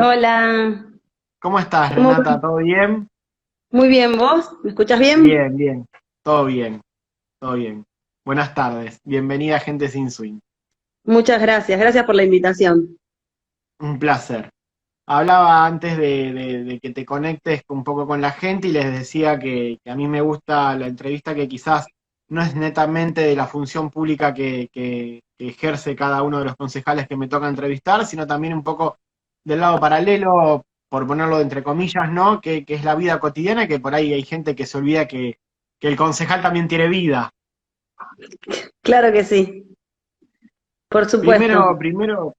Hola, ¿Cómo estás, ¿cómo Renata? va? ¿Todo bien? Muy bien, ¿vos? ¿Me escuchás bien? Bien, bien. Todo bien, todo bien. Buenas tardes. Bienvenida a Gente Sin Swing. Muchas gracias, gracias por la invitación. Un placer. Hablaba antes de que te conectes un poco con la gente y les decía que a mí me gusta la entrevista que quizás no es netamente de la función pública que ejerce cada uno de los concejales que me toca entrevistar, sino también un poco del lado paralelo, por ponerlo entre comillas, ¿no? Que es la vida cotidiana, que por ahí hay gente que se olvida que el concejal también tiene vida. Claro que sí, por supuesto. Primero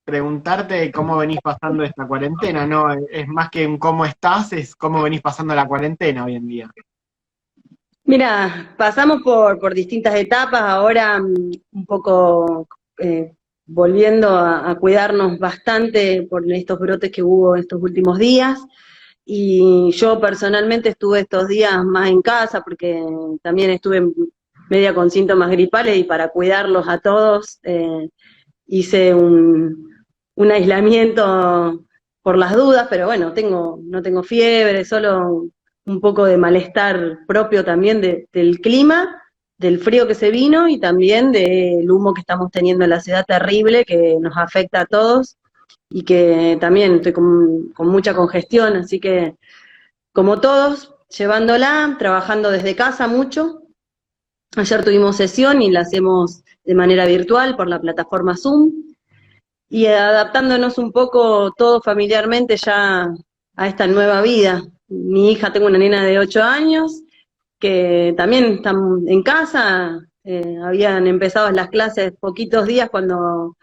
preguntarte cómo venís pasando esta cuarentena, ¿no? Es más que un cómo estás, es cómo venís pasando la cuarentena hoy en día. Mira, pasamos por distintas etapas, ahora un poco volviendo a cuidarnos bastante por estos brotes que hubo estos últimos días. Y yo personalmente estuve estos días más en casa porque también estuve media con síntomas gripales y para cuidarlos a todos hice un aislamiento por las dudas, pero bueno, no tengo fiebre, solo un poco de malestar propio también del clima, del frío que se vino y también del humo que estamos teniendo en la ciudad terrible que nos afecta a todos y que también estoy con mucha congestión, así que como todos, llevándola, trabajando desde casa mucho. Ayer tuvimos sesión y la hacemos de manera virtual por la plataforma Zoom y adaptándonos un poco todo familiarmente ya a esta nueva vida. Mi hija, tengo una nena de 8 años que también están en casa, habían empezado las clases poquitos días cuando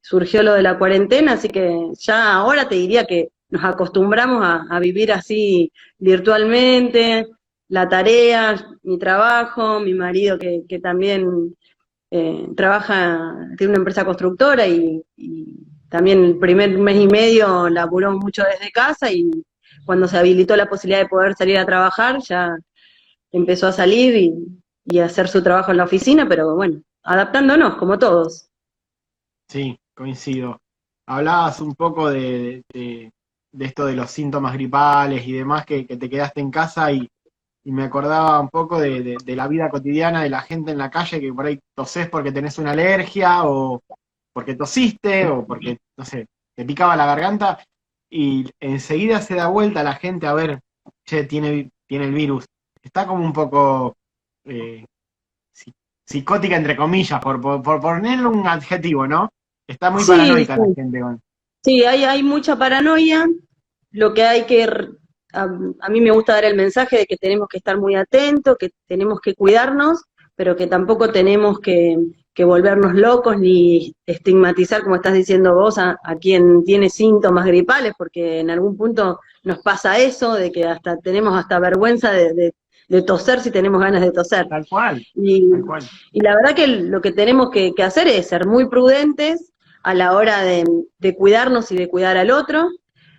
surgió lo de la cuarentena, así que ya ahora te diría que nos acostumbramos a vivir así virtualmente, la tarea, mi trabajo, mi marido que también trabaja, tiene una empresa constructora y también el primer mes y medio laburó mucho desde casa y cuando se habilitó la posibilidad de poder salir a trabajar ya empezó a salir y a hacer su trabajo en la oficina, pero bueno, adaptándonos como todos. Sí, coincido. Hablabas un poco de esto de los síntomas gripales y demás, que te quedaste en casa y me acordaba un poco de la vida cotidiana de la gente en la calle, que por ahí tosés porque tenés una alergia o porque tosiste o porque, no sé, te picaba la garganta y enseguida se da vuelta la gente a ver, che, tiene el virus. Está como un poco eh, psi- psicótica, entre comillas, por ponerle un adjetivo, ¿no? Está muy Sí, paranoica la sí, gente con... sí, hay mucha paranoia, lo que hay que, a mí me gusta dar el mensaje de que tenemos que estar muy atentos, que tenemos que cuidarnos, pero que tampoco tenemos que volvernos locos ni estigmatizar, como estás diciendo vos, a quien tiene síntomas gripales, porque en algún punto nos pasa eso, de que hasta tenemos hasta vergüenza de toser si tenemos ganas de toser. Tal cual, Y, tal cual. y la verdad que lo que tenemos que hacer es ser muy prudentes a la hora de cuidarnos y de cuidar al otro,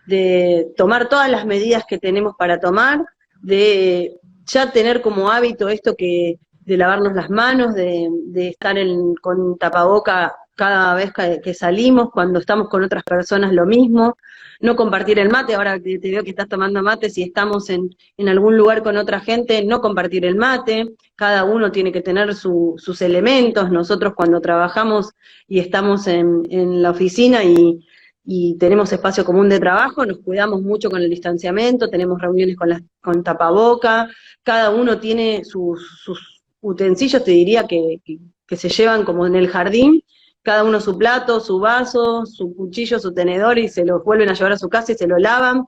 de tomar todas las medidas que tenemos para tomar, de ya tener como hábito esto de lavarnos las manos, de estar con tapaboca cada vez que salimos, cuando estamos con otras personas lo mismo, no compartir el mate, ahora que te veo que estás tomando mate, si estamos en algún lugar con otra gente, no compartir el mate, cada uno tiene que tener sus elementos, nosotros cuando trabajamos y estamos en la oficina y tenemos espacio común de trabajo, nos cuidamos mucho con el distanciamiento, tenemos reuniones con tapaboca, cada uno tiene sus utensilios, te diría que se llevan como en el jardín, cada uno su plato, su vaso, su cuchillo, su tenedor y se los vuelven a llevar a su casa y se lo lavan.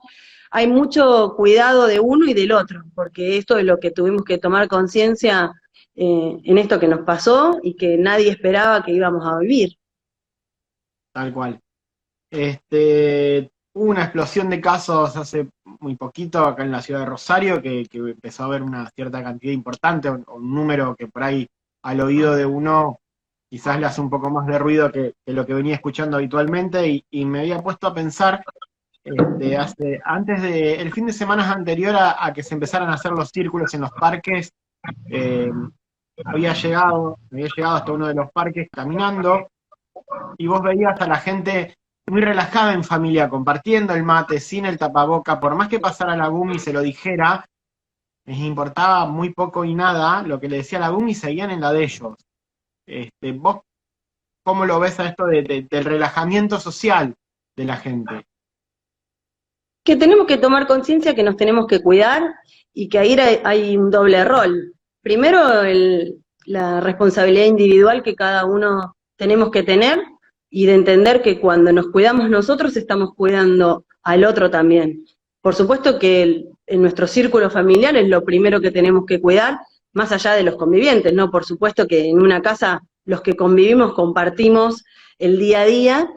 Hay mucho cuidado de uno y del otro, porque esto es lo que tuvimos que tomar conciencia en esto que nos pasó y que nadie esperaba que íbamos a vivir. Tal cual. Hubo una explosión de casos hace muy poquito acá en la ciudad de Rosario, que empezó a haber una cierta cantidad importante, o un número que por ahí al oído de uno quizás le hace un poco más de ruido que lo que venía escuchando habitualmente, y me había puesto a pensar, antes el fin de semana anterior a que se empezaran a hacer los círculos en los parques, eh, había llegado hasta uno de los parques caminando, y vos veías a la gente muy relajada en familia, compartiendo el mate, sin el tapaboca, por más que pasara la Gumi y se lo dijera, les importaba muy poco y nada lo que le decía la Gumi y seguían en la de ellos. ¿Vos cómo lo ves a esto del relajamiento social de la gente? Que tenemos que tomar conciencia que nos tenemos que cuidar y que ahí hay un doble rol. Primero, la responsabilidad individual que cada uno tenemos que tener y de entender que cuando nos cuidamos nosotros estamos cuidando al otro también. Por supuesto que en nuestro círculo familiar es lo primero que tenemos que cuidar, más allá de los convivientes, ¿no? Por supuesto que en una casa los que convivimos compartimos el día a día,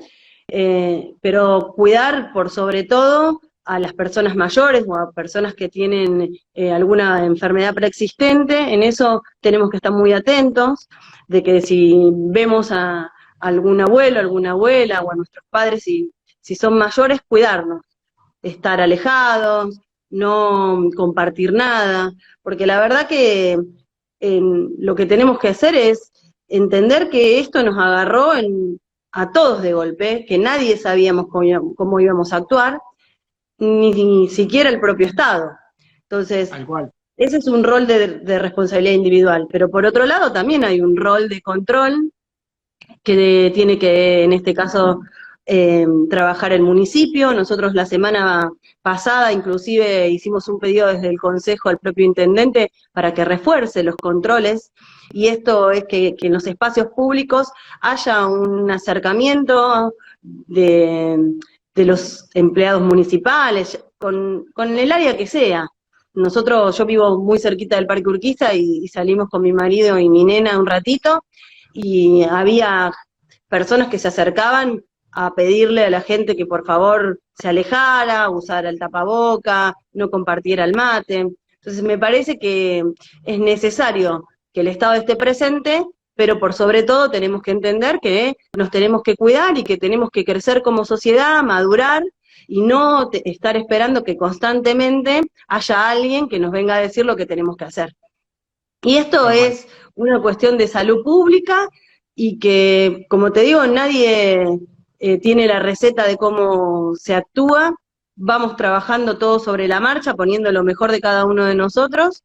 pero cuidar por sobre todo a las personas mayores o a personas que tienen alguna enfermedad preexistente. En eso tenemos que estar muy atentos, de que si vemos a algún abuelo, alguna abuela o a nuestros padres, si son mayores, cuidarnos, estar alejados, no compartir nada, porque la verdad que lo que tenemos que hacer es entender que esto nos agarró a todos de golpe, que nadie sabíamos cómo íbamos a actuar, ni siquiera el propio Estado. Entonces, Tal cual. ese es un rol de responsabilidad individual, pero por otro lado también hay un rol de control que tiene que, en este caso, trabajar el municipio. Nosotros la semana pasada inclusive hicimos un pedido desde el Consejo al propio intendente para que refuerce los controles, y esto es que en los espacios públicos haya un acercamiento de los empleados municipales, con el área que sea. Yo vivo muy cerquita del Parque Urquiza y salimos con mi marido y mi nena un ratito, y había personas que se acercaban a pedirle a la gente que por favor se alejara, usara el tapaboca, no compartiera el mate. Entonces me parece que es necesario que el Estado esté presente, pero por sobre todo tenemos que entender que nos tenemos que cuidar y que tenemos que crecer como sociedad, madurar, y no estar esperando que constantemente haya alguien que nos venga a decir lo que tenemos que hacer. Y esto es una cuestión de salud pública y que, como te digo, nadie tiene la receta de cómo se actúa. Vamos trabajando todo sobre la marcha, poniendo lo mejor de cada uno de nosotros,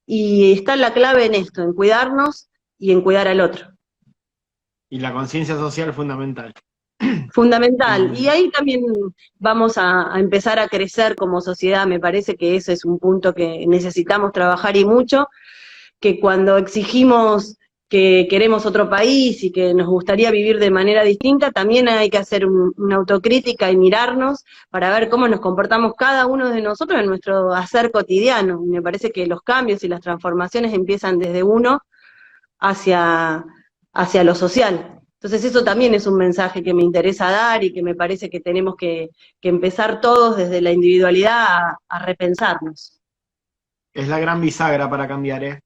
y está la clave en esto, en cuidarnos y en cuidar al otro. Y la conciencia social fundamental. Fundamental. Y ahí también vamos a empezar a crecer como sociedad. Me parece que ese es un punto que necesitamos trabajar y mucho, que cuando exigimos que queremos otro país y que nos gustaría vivir de manera distinta, también hay que hacer una autocrítica y mirarnos para ver cómo nos comportamos cada uno de nosotros en nuestro hacer cotidiano. Me parece que los cambios y las transformaciones empiezan desde uno hacia lo social. Entonces eso también es un mensaje que me interesa dar y que me parece que tenemos que empezar todos desde la individualidad a repensarnos. Es la gran bisagra para cambiar, ¿eh?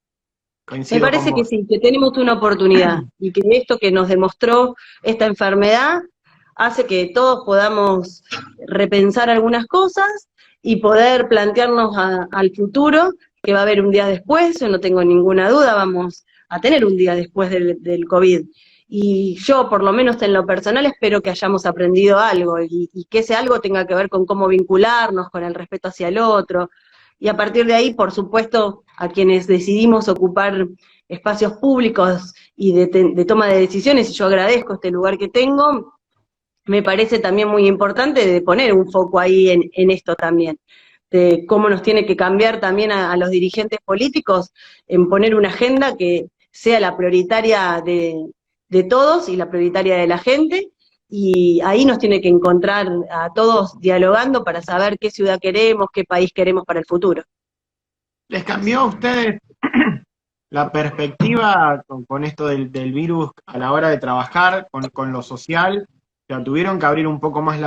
Me Coincido parece con que vos. sí, que tenemos una oportunidad y que esto que nos demostró esta enfermedad hace que todos podamos repensar algunas cosas y poder plantearnos al futuro, que va a haber un día después. Yo no tengo ninguna duda, vamos a tener un día después del COVID. Y yo, por lo menos en lo personal, espero que hayamos aprendido algo y que ese algo tenga que ver con cómo vincularnos, con el respeto hacia el otro. Y a partir de ahí, por supuesto, a quienes decidimos ocupar espacios públicos y de toma de decisiones, y yo agradezco este lugar que tengo, me parece también muy importante de poner un foco ahí en esto también, de cómo nos tiene que cambiar también a los dirigentes políticos en poner una agenda que sea la prioritaria de todos y la prioritaria de la gente, y ahí nos tiene que encontrar a todos dialogando para saber qué ciudad queremos, qué país queremos para el futuro. ¿Les cambió a ustedes la perspectiva con esto del virus a la hora de trabajar, con lo social? O sea, tuvieron que abrir un poco más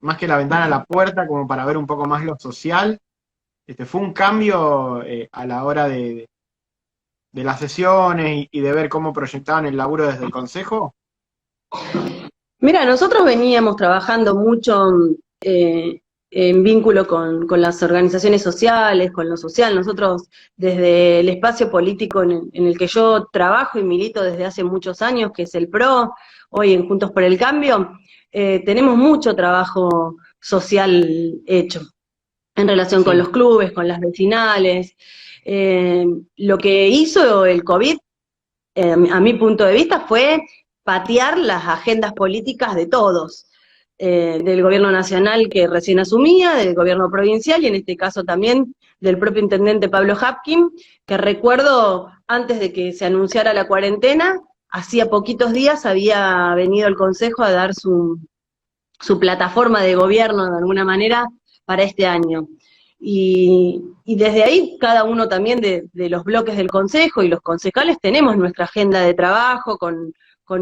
más que la ventana, la puerta, como para ver un poco más lo social. ¿Fue un cambio a la hora de las sesiones y de ver cómo proyectaban el laburo desde el consejo? Mira, nosotros veníamos trabajando mucho en vínculo con las organizaciones sociales, con lo social. Nosotros, desde el espacio político en el que yo trabajo y milito desde hace muchos años, que es el PRO, hoy en Juntos por el Cambio, tenemos mucho trabajo social hecho en relación con Sí, los clubes, con las vecinales. Lo que hizo el COVID, a mi punto de vista, fue patear las agendas políticas de todos, del gobierno nacional que recién asumía, del gobierno provincial y en este caso también del propio intendente Pablo Hapkin, que recuerdo antes de que se anunciara la cuarentena, hacía poquitos días había venido el Consejo a dar su plataforma de gobierno de alguna manera para este año. Y desde ahí, cada uno también de los bloques del Consejo y los concejales tenemos nuestra agenda de trabajo con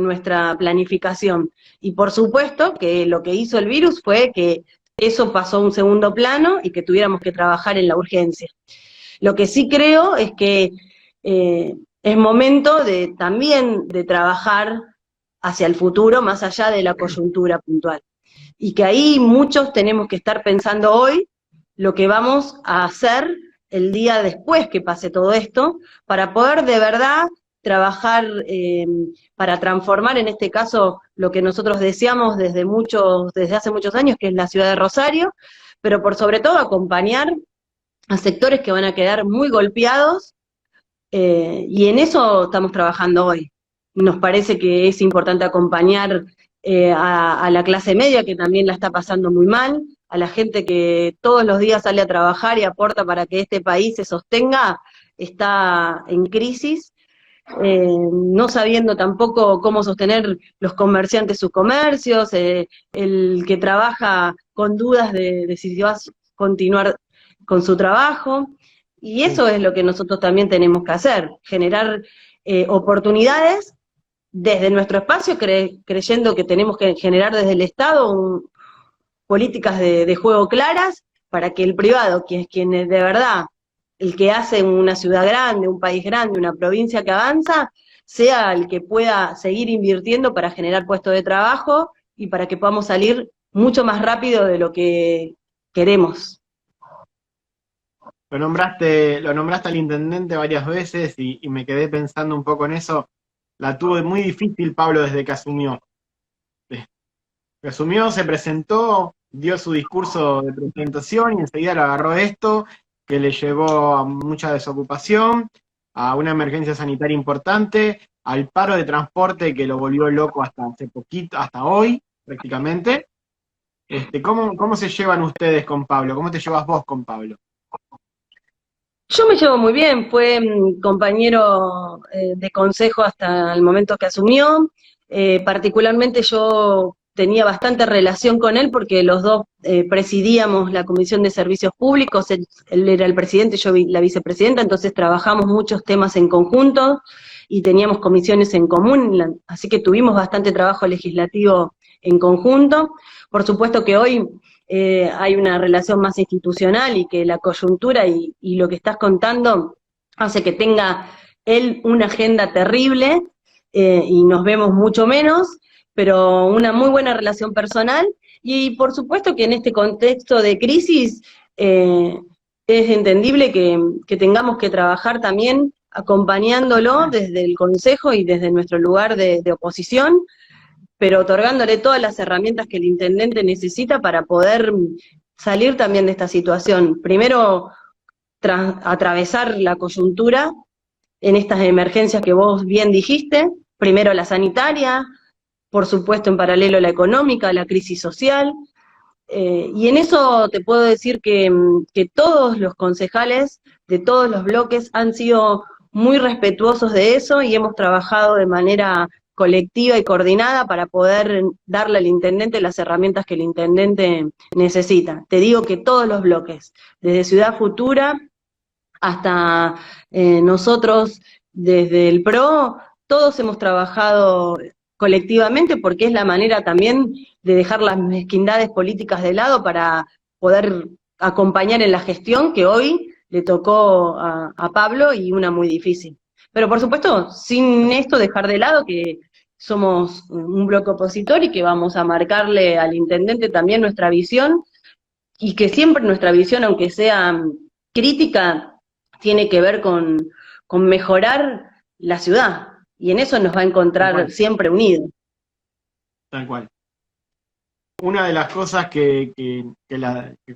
nuestra planificación. Y por supuesto que lo que hizo el virus fue que eso pasó a un segundo plano y que tuviéramos que trabajar en la urgencia. Lo que sí creo es que es momento de también de trabajar hacia el futuro, más allá de la coyuntura puntual. Y que ahí muchos tenemos que estar pensando hoy lo que vamos a hacer el día después que pase todo esto, para poder de verdad trabajar para transformar en este caso lo que nosotros deseamos desde hace muchos años, que es la ciudad de Rosario, pero por sobre todo acompañar a sectores que van a quedar muy golpeados, y en eso estamos trabajando hoy. Nos parece que es importante acompañar a la clase media, que también la está pasando muy mal, a la gente que todos los días sale a trabajar y aporta para que este país se sostenga, está en crisis, no sabiendo tampoco cómo sostener los comerciantes sus comercios, el que trabaja con dudas de si va a continuar con su trabajo, y sí. eso es lo que nosotros también tenemos que hacer, generar oportunidades desde nuestro espacio, creyendo que tenemos que generar desde el Estado políticas de juego claras para que el privado, quien es de verdad el que hace una ciudad grande, un país grande, una provincia que avanza, sea el que pueda seguir invirtiendo para generar puestos de trabajo y para que podamos salir mucho más rápido de lo que queremos. Lo nombraste al intendente varias veces y me quedé pensando un poco en eso. La tuvo muy difícil Pablo desde que asumió. Desde que asumió, se presentó, dio su discurso de presentación y enseguida lo agarró esto, que le llevó a mucha desocupación, a una emergencia sanitaria importante, al paro de transporte que lo volvió loco hasta hace poquito, hasta hoy, prácticamente. ¿Cómo se llevan ustedes con Pablo? ¿Cómo te llevas vos con Pablo? Yo me llevo muy bien, fue compañero de consejo hasta el momento que asumió. Particularmente yo tenía bastante relación con él porque los dos presidíamos la Comisión de Servicios Públicos, él era el presidente, yo la vicepresidenta, entonces trabajamos muchos temas en conjunto y teníamos comisiones en común, así que tuvimos bastante trabajo legislativo en conjunto. Por supuesto que hoy hay una relación más institucional y que la coyuntura y lo que estás contando hace que tenga él una agenda terrible, y nos vemos mucho menos, pero una muy buena relación personal y por supuesto que en este contexto de crisis es entendible que tengamos que trabajar también acompañándolo desde el Consejo y desde nuestro lugar de oposición, pero otorgándole todas las herramientas que el intendente necesita para poder salir también de esta situación. Primero, atravesar la coyuntura en estas emergencias que vos bien dijiste, primero la sanitaria, por supuesto en paralelo la económica, la crisis social, y en eso te puedo decir que todos los concejales de todos los bloques han sido muy respetuosos de eso y hemos trabajado de manera colectiva y coordinada para poder darle al intendente las herramientas que el intendente necesita. Te digo que todos los bloques, desde Ciudad Futura hasta nosotros desde el PRO, todos hemos trabajado colectivamente porque es la manera también de dejar las mezquindades políticas de lado para poder acompañar en la gestión que hoy le tocó a Pablo y una muy difícil. Pero por supuesto, sin esto dejar de lado que somos un bloque opositor y que vamos a marcarle al intendente también nuestra visión y que siempre nuestra visión, aunque sea crítica, tiene que ver con mejorar la ciudad, y en eso nos va a Tal encontrar cual, siempre unidos. tal cual. Una de las cosas que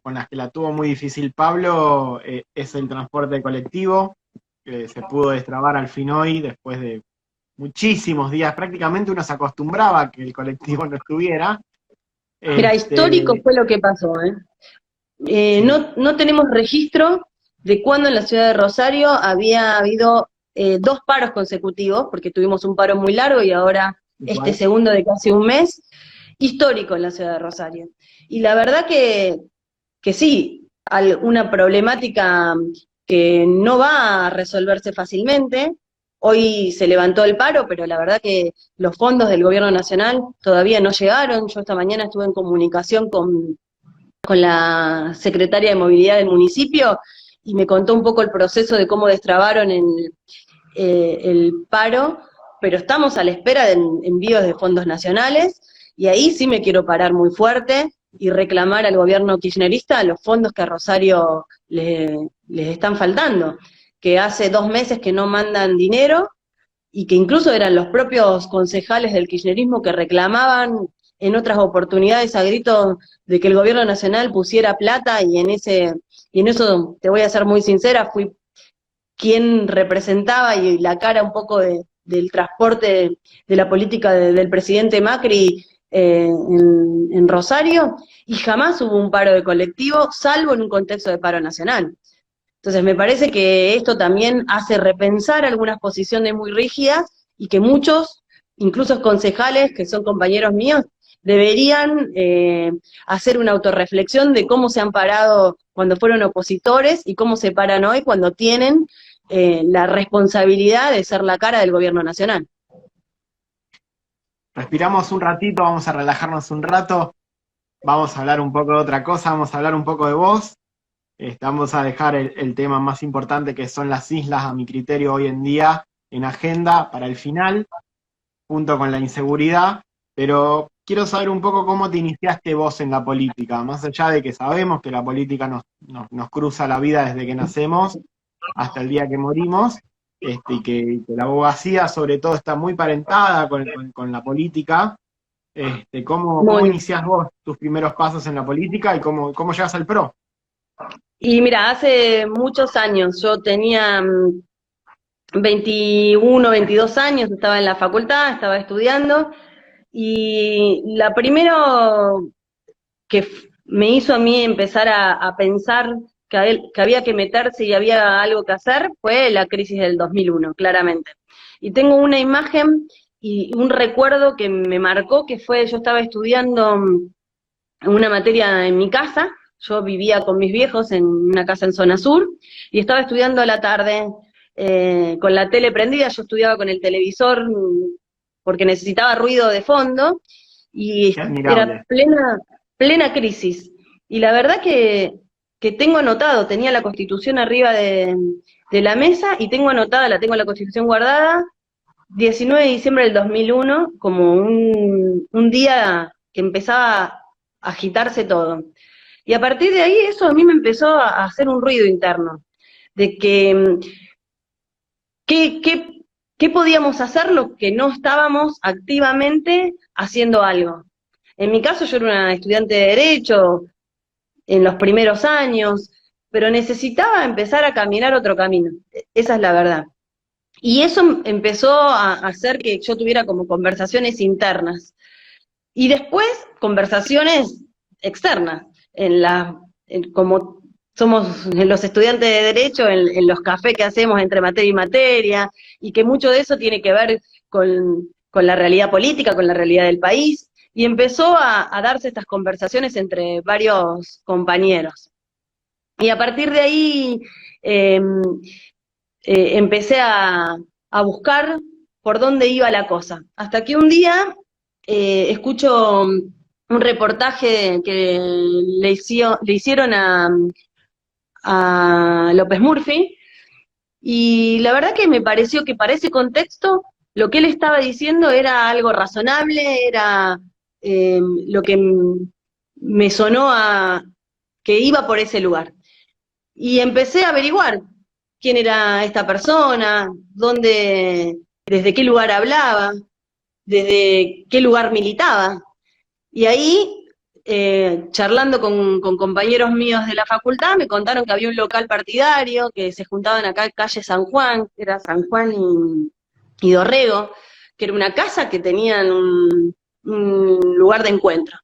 con las que la tuvo muy difícil Pablo es el transporte colectivo, que se pudo destrabar al fin hoy después de muchísimos días. Prácticamente uno se acostumbraba a que el colectivo no estuviera. Mira, histórico Este, fue lo que pasó, ¿eh? sí, No tenemos registro de cuándo en la ciudad de Rosario había habido dos paros consecutivos, porque tuvimos un paro muy largo y ahora este igual. segundo de casi un mes, histórico en la ciudad de Rosario. Y la verdad que sí, una problemática que no va a resolverse fácilmente. Hoy se levantó el paro, pero la verdad que los fondos del gobierno nacional todavía no llegaron. Yo esta mañana estuve en comunicación con la secretaria de Movilidad del municipio y me contó un poco el proceso de cómo destrabaron el paro, pero estamos a la espera de envíos de fondos nacionales y ahí sí me quiero parar muy fuerte y reclamar al gobierno kirchnerista los fondos que a Rosario les están faltando, que hace 2 meses que no mandan dinero y que incluso eran los propios concejales del kirchnerismo que reclamaban en otras oportunidades a gritos de que el gobierno nacional pusiera plata y en eso te voy a ser muy sincera, fui quien representaba y la cara un poco del transporte de la política del presidente Macri en Rosario, y jamás hubo un paro de colectivo, salvo en un contexto de paro nacional. Entonces me parece que esto también hace repensar algunas posiciones muy rígidas y que muchos, incluso concejales que son compañeros míos, deberían hacer una autorreflexión de cómo se han parado cuando fueron opositores y cómo se paran hoy cuando tienen la responsabilidad de ser la cara del gobierno nacional. Respiramos un ratito, vamos a relajarnos un rato, vamos a hablar un poco de otra cosa, vamos a hablar un poco de vos. Vamos a dejar el tema más importante que son las islas, a mi criterio, hoy en día en agenda para el final, junto con la inseguridad, pero quiero saber un poco cómo te iniciaste vos en la política, más allá de que sabemos que la política nos cruza la vida desde que nacemos hasta el día que morimos, y que la abogacía sobre todo está muy parentada con la política. ¿Cómo Muy. iniciás vos tus primeros pasos en la política y cómo llegas al PRO? Y mira, hace muchos años, yo tenía 21, 22 años, estaba en la facultad, estaba estudiando, y la primero que me hizo a mí empezar a pensar que había que meterse y había algo que hacer fue la crisis del 2001, claramente. Y tengo una imagen y un recuerdo que me marcó, que fue, yo estaba estudiando una materia en mi casa, yo vivía con mis viejos en una casa en zona sur, y estaba estudiando a la tarde con la tele prendida, yo estudiaba con el televisor porque necesitaba ruido de fondo, y Qué era admirable. plena crisis. Y la verdad que tengo anotado, tenía la Constitución arriba de la mesa y tengo anotada, la tengo la Constitución guardada, 19 de diciembre del 2001, como un día que empezaba a agitarse todo. Y a partir de ahí eso a mí me empezó a hacer un ruido interno, de que qué podíamos hacer lo que no estábamos activamente haciendo algo. En mi caso yo era una estudiante de Derecho en los primeros años, pero necesitaba empezar a caminar otro camino, esa es la verdad. Y eso empezó a hacer que yo tuviera como conversaciones internas. Y después conversaciones externas, como somos los estudiantes de Derecho, en los cafés que hacemos entre materia y materia, y que mucho de eso tiene que ver con la realidad política, con la realidad del país, y empezó a darse estas conversaciones entre varios compañeros. Y a partir de ahí eh, empecé a buscar por dónde iba la cosa. Hasta que un día escucho un reportaje que le hicieron a López Murphy, y la verdad que me pareció que para ese contexto lo que él estaba diciendo era algo razonable, era lo que me sonó a que iba por ese lugar. Y empecé a averiguar quién era esta persona, desde qué lugar hablaba, desde qué lugar militaba. Y ahí charlando con compañeros míos de la facultad, me contaron que había un local partidario, que se juntaban acá en calle San Juan, era San Juan y Dorrego, que era una casa que tenían un lugar de encuentro.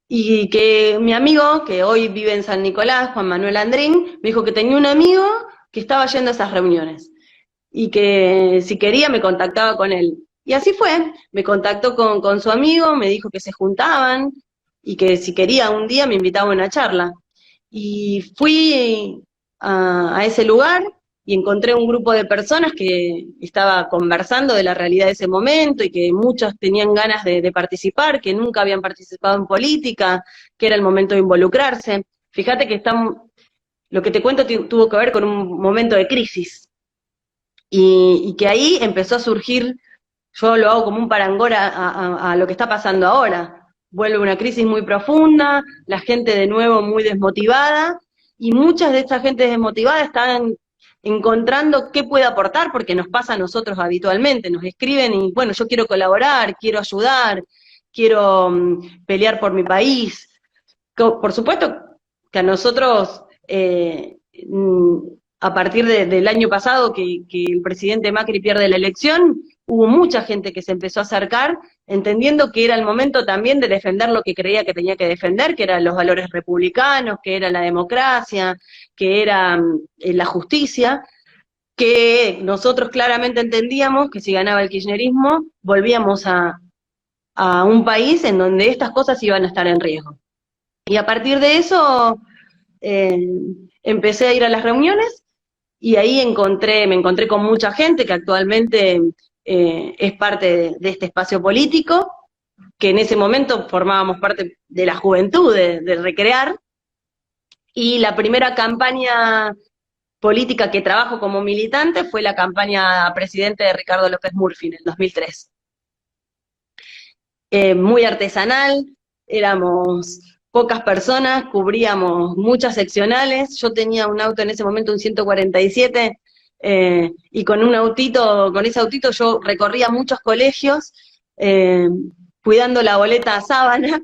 Y que mi amigo, que hoy vive en San Nicolás, Juan Manuel Andrín, me dijo que tenía un amigo que estaba yendo a esas reuniones y que si quería me contactaba con él. Y así fue, me contactó con su amigo, me dijo que se juntaban y que si quería un día me invitaba a una charla. Y fui a ese lugar y encontré un grupo de personas que estaba conversando de la realidad de ese momento y que muchos tenían ganas de participar, que nunca habían participado en política, que era el momento de involucrarse. Fíjate que lo que te cuento tuvo que ver con un momento de crisis y que ahí empezó a surgir, yo lo hago como un parangón a lo que está pasando ahora. Vuelve una crisis muy profunda, la gente de nuevo muy desmotivada, y muchas de esta gente desmotivada están encontrando qué puede aportar, porque nos pasa a nosotros habitualmente, nos escriben y bueno, yo quiero colaborar, quiero ayudar, quiero pelear por mi país. Por supuesto que a nosotros, a partir del año pasado que el presidente Macri pierde la elección, hubo mucha gente que se empezó a acercar, entendiendo que era el momento también de defender lo que creía que tenía que defender, que eran los valores republicanos, que era la democracia, que era la justicia, que nosotros claramente entendíamos que si ganaba el kirchnerismo, volvíamos a un país en donde estas cosas iban a estar en riesgo. Y a partir de eso eh, empecé a ir a las reuniones y ahí me encontré con mucha gente que actualmente es parte de este espacio político, que en ese momento formábamos parte de la juventud, de Recrear, y la primera campaña política que trabajo como militante fue la campaña a presidente de Ricardo López Murphy en el 2003. Muy artesanal, éramos pocas personas, cubríamos muchas seccionales, yo tenía un auto en ese momento, un 147, y con ese autito yo recorría muchos colegios, cuidando la boleta sábana,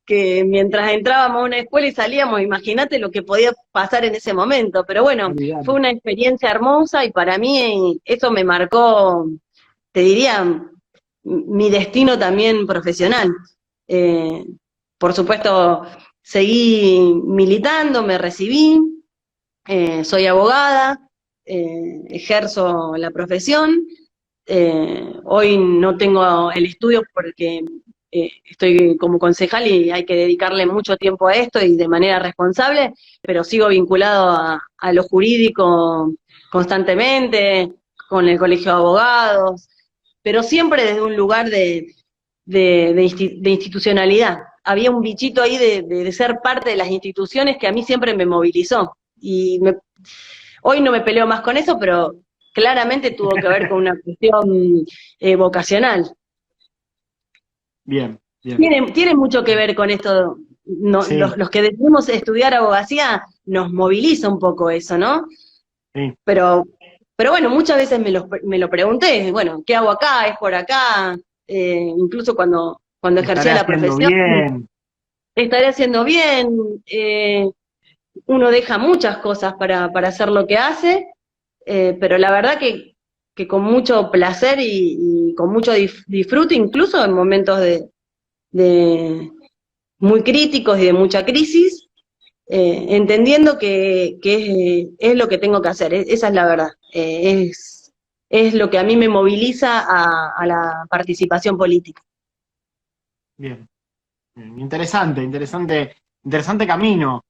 que mientras entrábamos a una escuela y salíamos, imagínate lo que podía pasar en ese momento, pero bueno, fue una experiencia hermosa y para mí eso me marcó, te diría, mi destino también profesional. Eh, por supuesto, seguí militando, me recibí, soy abogada, ejerzo la profesión, hoy no tengo el estudio porque estoy como concejal y hay que dedicarle mucho tiempo a esto y de manera responsable, pero sigo vinculado a lo jurídico constantemente, con el colegio de abogados, pero siempre desde un lugar de institucionalidad. Había un bichito ahí de ser parte de las instituciones que a mí siempre me movilizó. Hoy no me peleo más con eso, pero claramente tuvo que ver con una cuestión vocacional. Bien, bien. Tiene mucho que ver con esto. No, Sí, los que decidimos estudiar abogacía nos moviliza un poco eso, ¿no? sí. Pero bueno, muchas veces me lo pregunté, bueno, ¿qué hago acá? ¿Es por acá? Incluso cuando Estaré ejercía la haciendo profesión, bien. estaré haciendo bien, uno deja muchas cosas para hacer lo que hace, pero la verdad que con mucho placer y con mucho disfrute, incluso en momentos de muy críticos y de mucha crisis, entendiendo que es lo que tengo que hacer, esa es la verdad, es lo que a mí me moviliza a la participación política. Bien, bien. Interesante, interesante, interesante camino,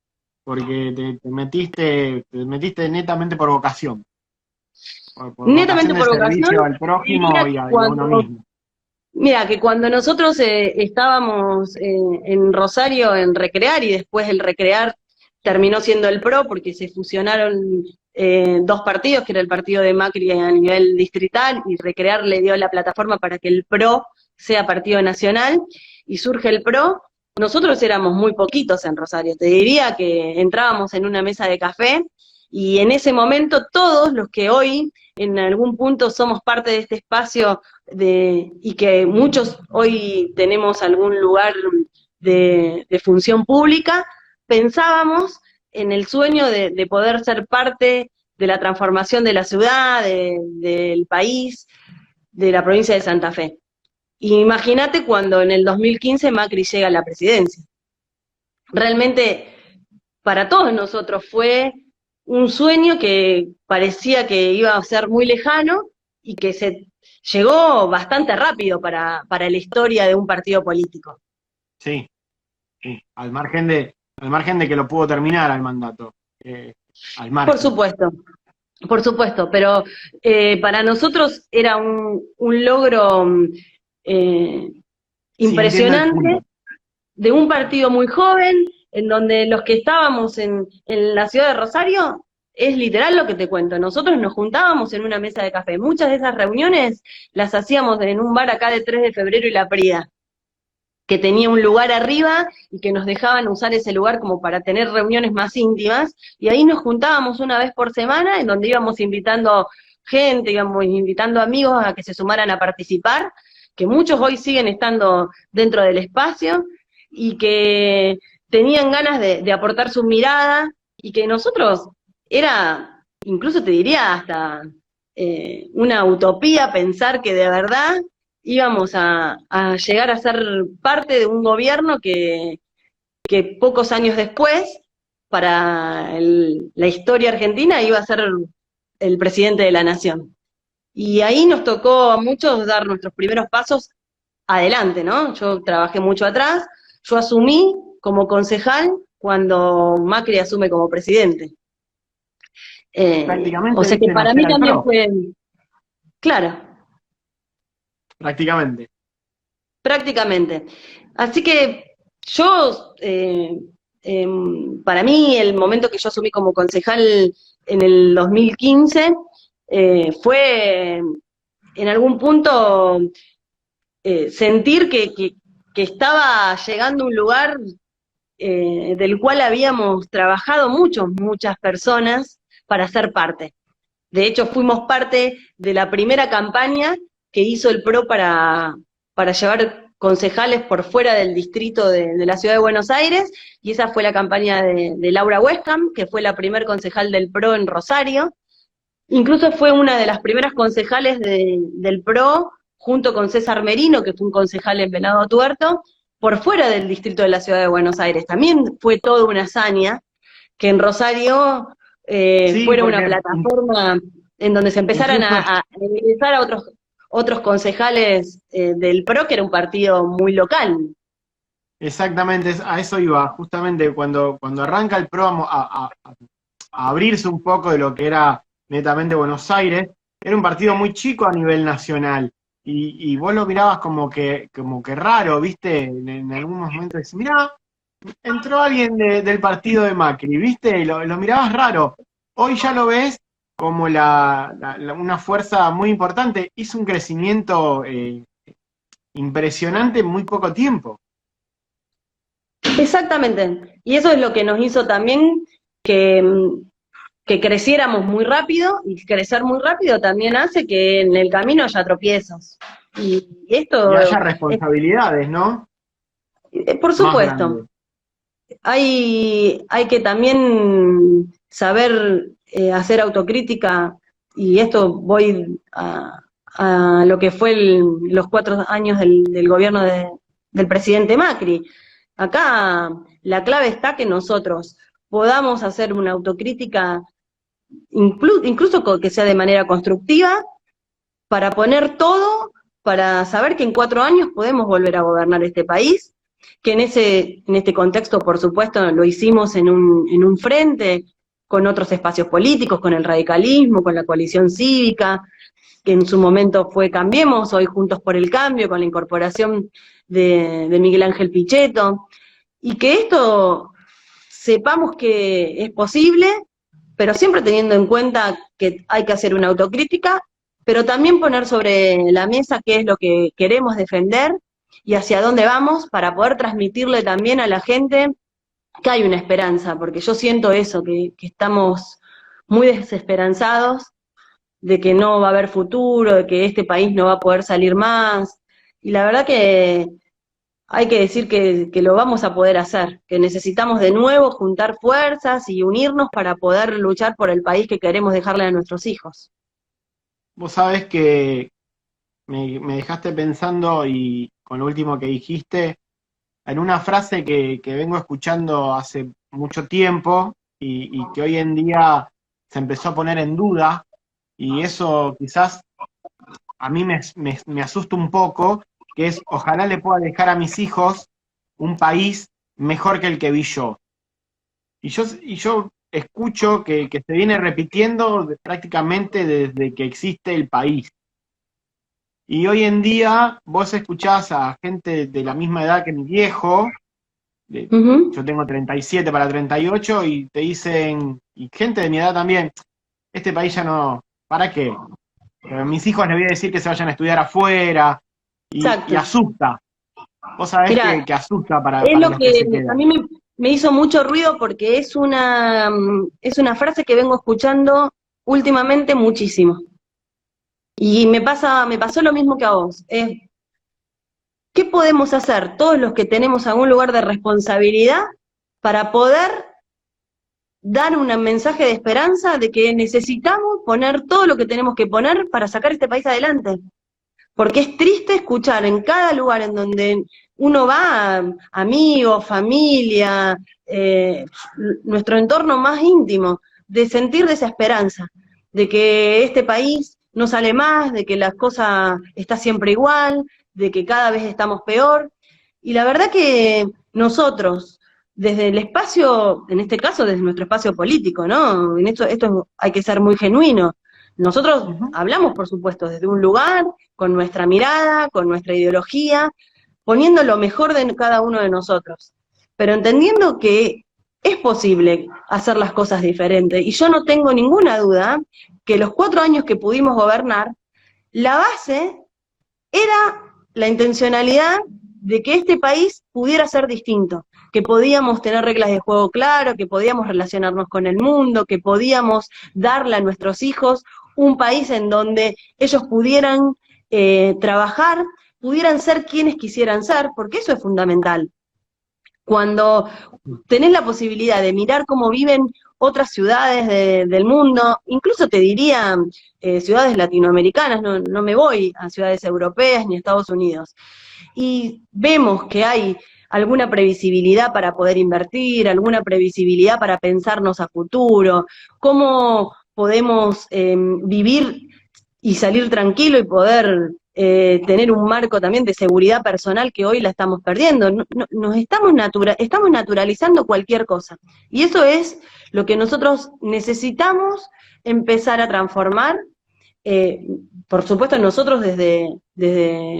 porque te metiste netamente por vocación, por vocación Netamente de por vocación, servicio al diría prójimo que y a uno mismo. mira, que cuando nosotros estábamos en Rosario en Recrear y después el Recrear terminó siendo el PRO porque se fusionaron dos partidos, que era el partido de Macri a nivel distrital y Recrear le dio la plataforma para que el PRO sea partido nacional y surge el PRO. Nosotros éramos muy poquitos en Rosario, te diría que entrábamos en una mesa de café y en ese momento todos los que hoy en algún punto somos parte de este espacio y que muchos hoy tenemos algún lugar de función pública, pensábamos en el sueño de poder ser parte de la transformación de la ciudad, del país, de la provincia de Santa Fe. Imagínate cuando en el 2015 Macri llega a la presidencia. Realmente para todos nosotros fue un sueño que parecía que iba a ser muy lejano y que se llegó bastante rápido para la historia de un partido político. Sí, sí, al margen de que lo pudo terminar al mandato. Al margen. Por supuesto, pero para nosotros era un logro impresionante de un partido muy joven, en donde los que estábamos en la ciudad de Rosario, es literal lo que te cuento, nosotros nos juntábamos en una mesa de café, muchas de esas reuniones las hacíamos en un bar acá de 3 de febrero y La Prida, que tenía un lugar arriba y que nos dejaban usar ese lugar como para tener reuniones más íntimas, y ahí nos juntábamos una vez por semana, en donde íbamos invitando gente, íbamos invitando amigos a que se sumaran a participar, que muchos hoy siguen estando dentro del espacio, y que tenían ganas de aportar su mirada, y que nosotros era, incluso te diría hasta una utopía pensar que de verdad íbamos a llegar a ser parte de un gobierno que pocos años después, para la historia argentina, iba a ser el presidente de la nación. Y ahí nos tocó a muchos dar nuestros primeros pasos adelante, ¿no? Yo trabajé mucho atrás, yo asumí como concejal cuando Macri asume como presidente. Prácticamente O sea que viste para mí nacer al también PRO. fue, claro, Prácticamente. prácticamente. Así que yo, para mí, el momento que yo asumí como concejal en el 2015 fue en algún punto sentir que estaba llegando a un lugar del cual habíamos trabajado muchas personas para ser parte. De hecho, fuimos parte de la primera campaña que hizo el PRO para llevar concejales por fuera del distrito de la ciudad de Buenos Aires, y esa fue la campaña de Laura Westham, que fue la primer concejal del PRO en Rosario. Incluso fue una de las primeras concejales del PRO, junto con César Merino, que fue un concejal en Venado Tuerto, por fuera del distrito de la ciudad de Buenos Aires. También fue toda una hazaña que en Rosario Sí, fuera una porque plataforma en donde se empezaran incluso a ingresar a otros concejales del PRO, que era un partido muy local. exactamente a eso iba. Justamente cuando arranca el PRO a abrirse un poco de lo que era netamente Buenos Aires, era un partido muy chico a nivel nacional. Y vos lo mirabas como que raro, ¿viste? En algunos momentos decís, mirá, entró alguien del partido de Macri, ¿viste? Y lo mirabas raro. Hoy ya lo ves como una fuerza muy importante. Hizo un crecimiento impresionante en muy poco tiempo. Exactamente. Y eso es lo que nos hizo también que creciéramos muy rápido, y crecer muy rápido también hace que en el camino haya tropiezos. Y Y haya esto, responsabilidades, ¿no? por Más supuesto, grandes. hay que también saber hacer autocrítica, y esto voy a lo que fue los 4 años del gobierno del presidente Macri. Acá la clave está que nosotros podamos hacer una autocrítica, incluso que sea de manera constructiva, para poner todo, para saber que en 4 años podemos volver a gobernar este país, que en este contexto, por supuesto, lo hicimos en un frente, con otros espacios políticos, con el radicalismo, con la coalición cívica, que en su momento fue Cambiemos, hoy Juntos por el Cambio, con la incorporación de Miguel Ángel Pichetto, y que esto sepamos que es posible, pero siempre teniendo en cuenta que hay que hacer una autocrítica, pero también poner sobre la mesa qué es lo que queremos defender y hacia dónde vamos, para poder transmitirle también a la gente que hay una esperanza, porque yo siento eso, que estamos muy desesperanzados, de que no va a haber futuro, de que este país no va a poder salir más, y la verdad que hay que decir que lo vamos a poder hacer, que necesitamos de nuevo juntar fuerzas y unirnos para poder luchar por el país que queremos dejarle a nuestros hijos. Vos sabés que me dejaste pensando y con lo último que dijiste, en una frase que vengo escuchando hace mucho tiempo y que hoy en día se empezó a poner en duda, y eso quizás a mí me asusta un poco, que es ojalá le pueda dejar a mis hijos un país mejor que el que vi yo. Y yo escucho que se viene repitiendo prácticamente desde que existe el país. Y hoy en día vos escuchás a gente de la misma edad que mi viejo, Ujú. yo tengo 37 para 38, y te dicen, y gente de mi edad también, este país ya no, ¿para qué? A mis hijos les voy a decir que se vayan a estudiar afuera, y Exacto. asusta. Vos sabés Mira, que asusta para, es para lo los que que se a quedan. mí me hizo mucho ruido porque es una frase que vengo escuchando últimamente muchísimo. Y me pasó lo mismo que a vos. ¿Qué podemos hacer todos los que tenemos algún lugar de responsabilidad para poder dar un mensaje de esperanza de que necesitamos poner todo lo que tenemos que poner para sacar este país adelante? Porque es triste escuchar en cada lugar en donde uno va, amigos, familia, nuestro entorno más íntimo, de sentir desesperanza, de que este país no sale más, de que la cosa está siempre igual, de que cada vez estamos peor. Y la verdad que nosotros, desde el espacio, en este caso desde nuestro espacio político, ¿no? En esto hay que ser muy genuino. Nosotros Ujú. hablamos, por supuesto, desde un lugar, con nuestra mirada, con nuestra ideología, poniendo lo mejor de cada uno de nosotros, pero entendiendo que es posible hacer las cosas diferentes. Y yo no tengo ninguna duda que los 4 años que pudimos gobernar, la base era la intencionalidad de que este país pudiera ser distinto, que podíamos tener reglas de juego claras, que podíamos relacionarnos con el mundo, que podíamos darle a nuestros hijos un país en donde ellos pudieran trabajar, pudieran ser quienes quisieran ser, porque eso es fundamental. Cuando tenés la posibilidad de mirar cómo viven otras ciudades del mundo, incluso te diría ciudades latinoamericanas, no me voy a ciudades europeas ni a Estados Unidos, y vemos que hay alguna previsibilidad para poder invertir, alguna previsibilidad para pensarnos a futuro, cómo podemos vivir y salir tranquilo y poder tener un marco también de seguridad personal que hoy la estamos perdiendo. Nos estamos naturalizando cualquier cosa. Y eso es lo que nosotros necesitamos empezar a transformar, eh, por supuesto nosotros desde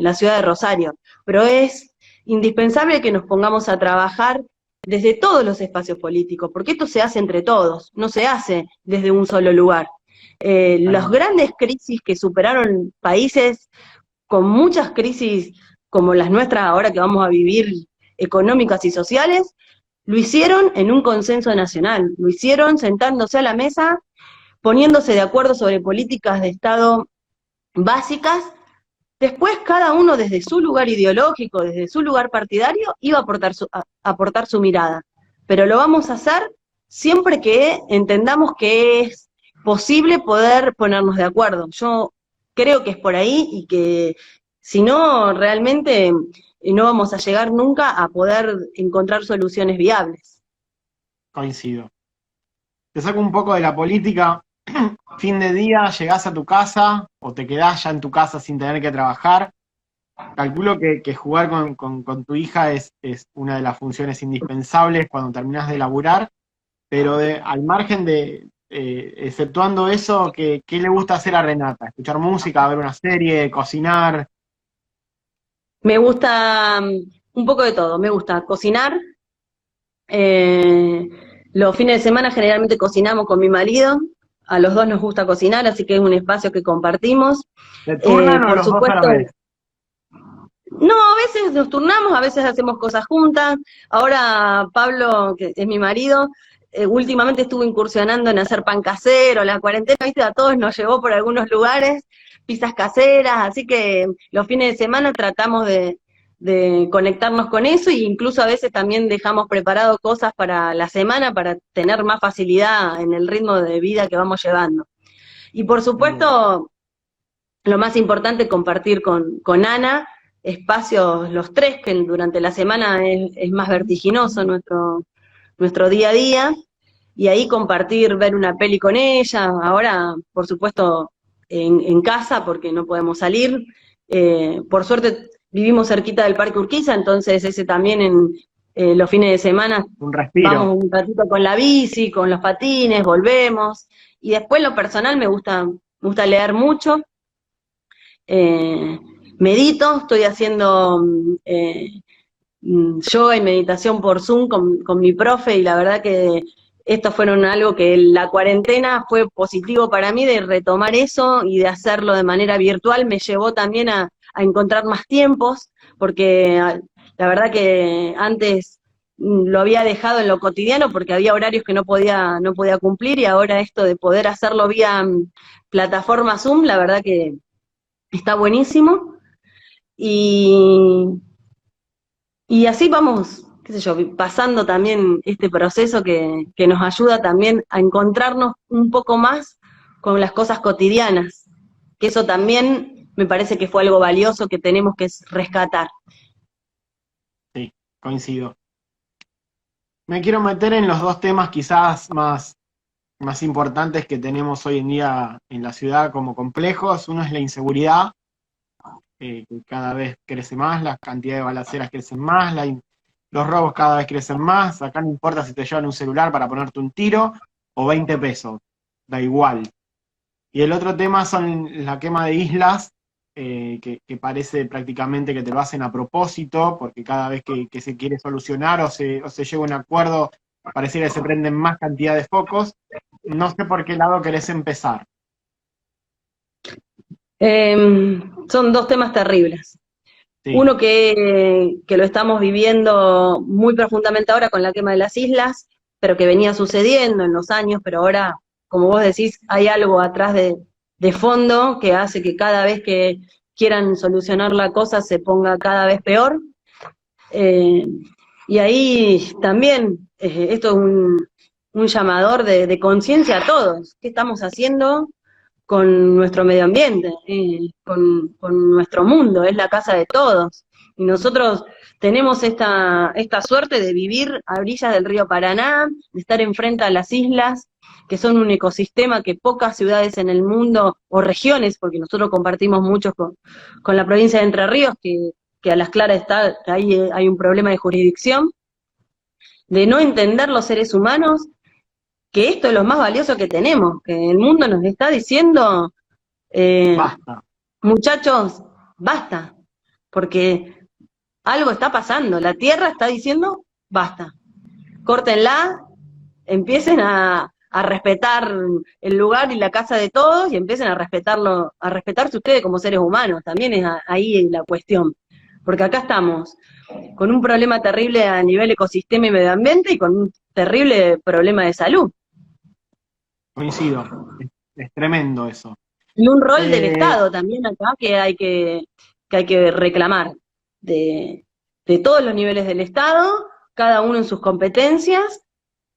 la ciudad de Rosario, pero es indispensable que nos pongamos a trabajar desde todos los espacios políticos, porque esto se hace entre todos, no se hace desde un solo lugar. Tal Las cual. grandes crisis que superaron países con muchas crisis como las nuestras ahora que vamos a vivir, económicas y sociales, lo hicieron en un consenso nacional, lo hicieron sentándose a la mesa, poniéndose de acuerdo sobre políticas de Estado básicas. Después cada uno desde su lugar ideológico, desde su lugar partidario, iba a aportar su mirada. Pero lo vamos a hacer siempre que entendamos que es posible poder ponernos de acuerdo. Yo creo que es por ahí y que si no, realmente no vamos a llegar nunca a poder encontrar soluciones viables. Coincido. Te saco un poco de la política. Fin de día, llegás a tu casa o te quedás ya en tu casa sin tener que trabajar. Calculo que jugar con tu hija es una de las funciones indispensables cuando terminás de laburar, pero al margen de, exceptuando eso, ¿qué le gusta hacer a Renata? ¿Escuchar música, ver una serie, cocinar? Me gusta un poco de todo, me gusta cocinar. Eh, los fines de semana generalmente cocinamos con mi marido, a los dos nos gusta cocinar, así que es un espacio que compartimos. ¿Se turnan o Por los dos a la supuesto, vez? no, a veces nos turnamos, a veces hacemos cosas juntas. Ahora Pablo, que es mi marido, últimamente estuvo incursionando en hacer pan casero, la cuarentena, viste, a todos nos llevó por algunos lugares, pizzas caseras, así que los fines de semana tratamos de conectarnos con eso, e incluso a veces también dejamos preparado cosas para la semana para tener más facilidad en el ritmo de vida que vamos llevando. Y por supuesto, lo más importante, compartir con Ana espacios los tres, que durante la semana es más vertiginoso nuestro día a día, y ahí compartir, ver una peli con ella, ahora, por supuesto, en casa, porque no podemos salir. Por suerte, vivimos cerquita del Parque Urquiza, entonces ese también en los fines de semana Un respiro. vamos un ratito con la bici, con los patines, volvemos. Y después, lo personal, me gusta leer mucho. Medito, estoy haciendo yoga y meditación por Zoom con mi profe, y la verdad que estos fueron algo que la cuarentena fue positivo para mí, de retomar eso y de hacerlo de manera virtual. Me llevó también a encontrar más tiempos, porque la verdad que antes lo había dejado en lo cotidiano porque había horarios que no podía cumplir, y ahora esto de poder hacerlo vía plataforma Zoom, la verdad que está buenísimo. Y así vamos, qué sé yo, pasando también este proceso que nos ayuda también a encontrarnos un poco más con las cosas cotidianas, que eso también me parece que fue algo valioso que tenemos que rescatar. Sí, coincido. Me quiero meter en los dos temas quizás más importantes que tenemos hoy en día en la ciudad como complejos. Uno es la inseguridad, que cada vez crece más, la cantidad de balaceras crecen más, los robos cada vez crecen más. Acá no importa si te llevan un celular para ponerte un tiro o 20 pesos, da igual. Y el otro tema son la quema de islas, que parece prácticamente que te lo hacen a propósito, porque cada vez que se quiere solucionar o se llega a un acuerdo, pareciera que se prenden más cantidad de focos. No sé por qué lado querés empezar. Son dos temas terribles. Sí. Uno que lo estamos viviendo muy profundamente ahora con la quema de las islas, pero que venía sucediendo en los años, pero ahora, como vos decís, hay algo atrás de fondo que hace que cada vez que quieran solucionar la cosa se ponga cada vez peor. Y ahí también, esto es un llamador de conciencia a todos. ¿Qué estamos haciendo con nuestro medio ambiente, con nuestro mundo? Es la casa de todos. Y nosotros tenemos esta suerte de vivir a orillas del río Paraná, de estar enfrente a las islas, que son un ecosistema que pocas ciudades en el mundo, o regiones, porque nosotros compartimos mucho con la provincia de Entre Ríos, que a las claras está, ahí hay un problema de jurisdicción, de no entender los seres humanos, que esto es lo más valioso que tenemos, que el mundo nos está diciendo, Basta. muchachos, basta, porque algo está pasando, la Tierra está diciendo, basta, córtenla, empiecen a respetar el lugar y la casa de todos, y empiecen a respetarse ustedes como seres humanos. También es ahí la cuestión, porque acá estamos con un problema terrible a nivel ecosistema y medio ambiente, y con un terrible problema de salud. Coincido, es tremendo eso. Y un rol del Estado también acá que hay que reclamar, de todos los niveles del Estado, cada uno en sus competencias,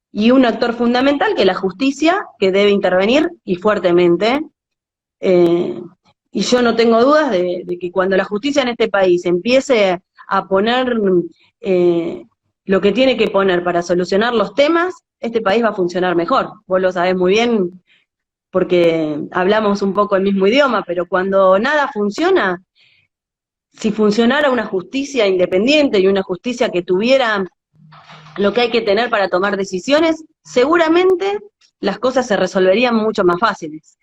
y un actor fundamental que es la justicia, que debe intervenir, y fuertemente. Y yo no tengo dudas de que cuando la justicia en este país empiece a poner lo que tiene que poner para solucionar los temas, este país va a funcionar mejor. Vos lo sabés muy bien, porque hablamos un poco el mismo idioma, pero cuando nada funciona, si funcionara una justicia independiente y una justicia que tuviera lo que hay que tener para tomar decisiones, seguramente las cosas se resolverían mucho más fáciles.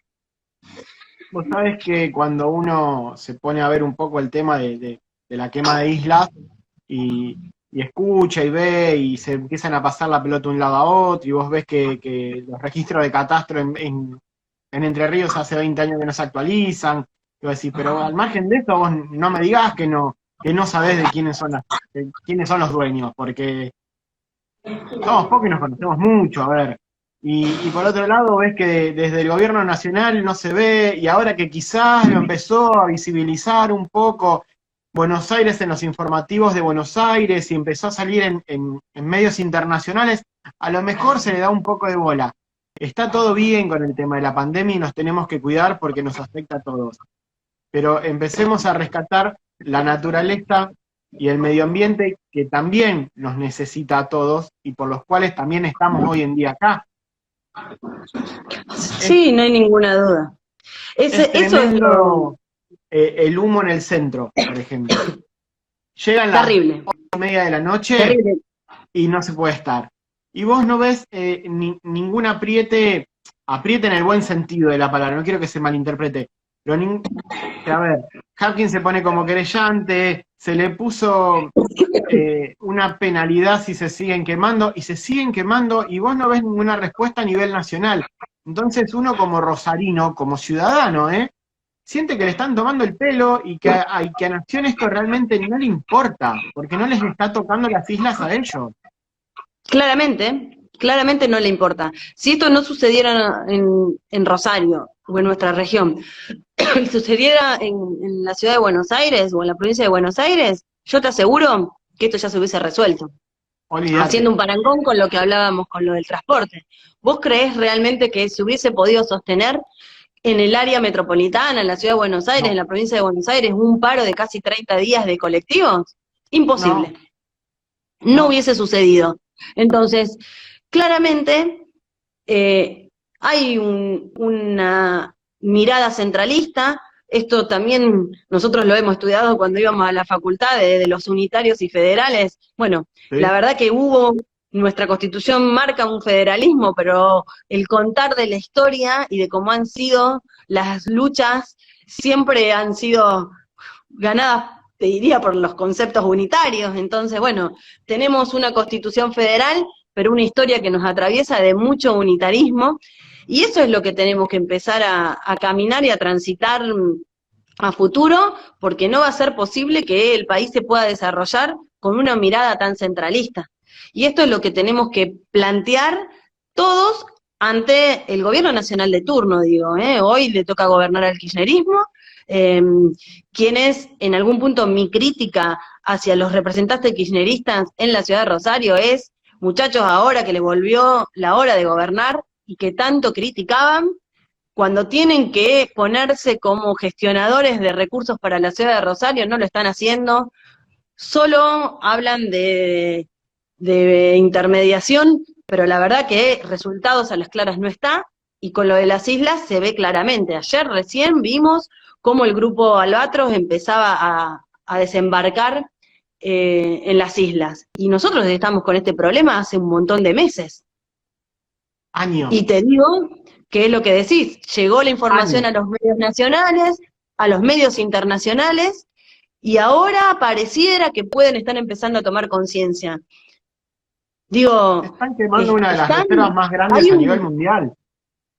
Vos sabés que cuando uno se pone a ver un poco el tema de la quema de islas y escucha y ve y se empiezan a pasar la pelota de un lado a otro, y vos ves que los registros de catastro en Entre Ríos hace 20 años que no se actualizan, y vos decís, pero al margen de eso vos no me digas que no sabés de quiénes son los dueños, porque somos pocos y nos conocemos mucho, a ver. Y por otro lado ves que desde el gobierno nacional no se ve, y ahora que quizás lo empezó a visibilizar un poco Buenos Aires en los informativos de Buenos Aires y empezó a salir en medios internacionales, a lo mejor se le da un poco de bola. Está todo bien con el tema de la pandemia y nos tenemos que cuidar porque nos afecta a todos. Pero empecemos a rescatar la naturaleza y el medio ambiente que también nos necesita a todos y por los cuales también estamos hoy en día acá. Sí, no hay ninguna duda. Es Eso es tremendo el humo en el centro, por ejemplo. Llegan las terrible, 8:30 de la noche terrible. y no se puede estar. Y vos no ves ningún apriete en el buen sentido de la palabra, no quiero que se malinterprete, pero a ver, Hapkin se pone como querellante, se le puso una penalidad si se siguen quemando, y se siguen quemando, y vos no ves ninguna respuesta a nivel nacional. Entonces uno como rosarino, como ciudadano, siente que le están tomando el pelo y que a Nación esto realmente no le importa, porque no les está tocando las islas a ellos. Claramente no le importa. Si esto no sucediera en Rosario o en nuestra región, y sucediera en la ciudad de Buenos Aires o en la provincia de Buenos Aires, yo te aseguro que esto ya se hubiese resuelto. Olvídate. Haciendo un parangón con lo que hablábamos con lo del transporte. ¿Vos creés realmente que se hubiese podido sostener en el área metropolitana, en la ciudad de Buenos Aires, en la provincia de Buenos Aires, un paro de casi 30 días de colectivos? Imposible. No hubiese sucedido. Entonces, claramente hay una mirada centralista. Esto también nosotros lo hemos estudiado cuando íbamos a la facultad de los unitarios y federales. Bueno, sí. La verdad que nuestra Constitución marca un federalismo, pero el contar de la historia y de cómo han sido las luchas siempre han sido ganadas, te diría, por los conceptos unitarios. Entonces, bueno, tenemos una Constitución federal, pero una historia que nos atraviesa de mucho unitarismo, y eso es lo que tenemos que empezar a caminar y a transitar a futuro, porque no va a ser posible que el país se pueda desarrollar con una mirada tan centralista. Y esto es lo que tenemos que plantear todos ante el gobierno nacional de turno, digo, hoy le toca gobernar al kirchnerismo, quienes, en algún punto, mi crítica hacia los representantes kirchneristas en la ciudad de Rosario es, muchachos, ahora que les volvió la hora de gobernar y que tanto criticaban, cuando tienen que ponerse como gestionadores de recursos para la ciudad de Rosario, no lo están haciendo, solo hablan de intermediación, pero la verdad que resultados a las claras no está, y con lo de las islas se ve claramente. Ayer recién vimos cómo el grupo Albatros empezaba a desembarcar en las islas, y nosotros estamos con este problema hace un montón de meses. Años. Y te digo, que es lo que decís, llegó la información a los medios nacionales, a los medios internacionales, y ahora pareciera que pueden estar empezando a tomar conciencia. Digo, están quemando una de las reservas más grandes a nivel mundial.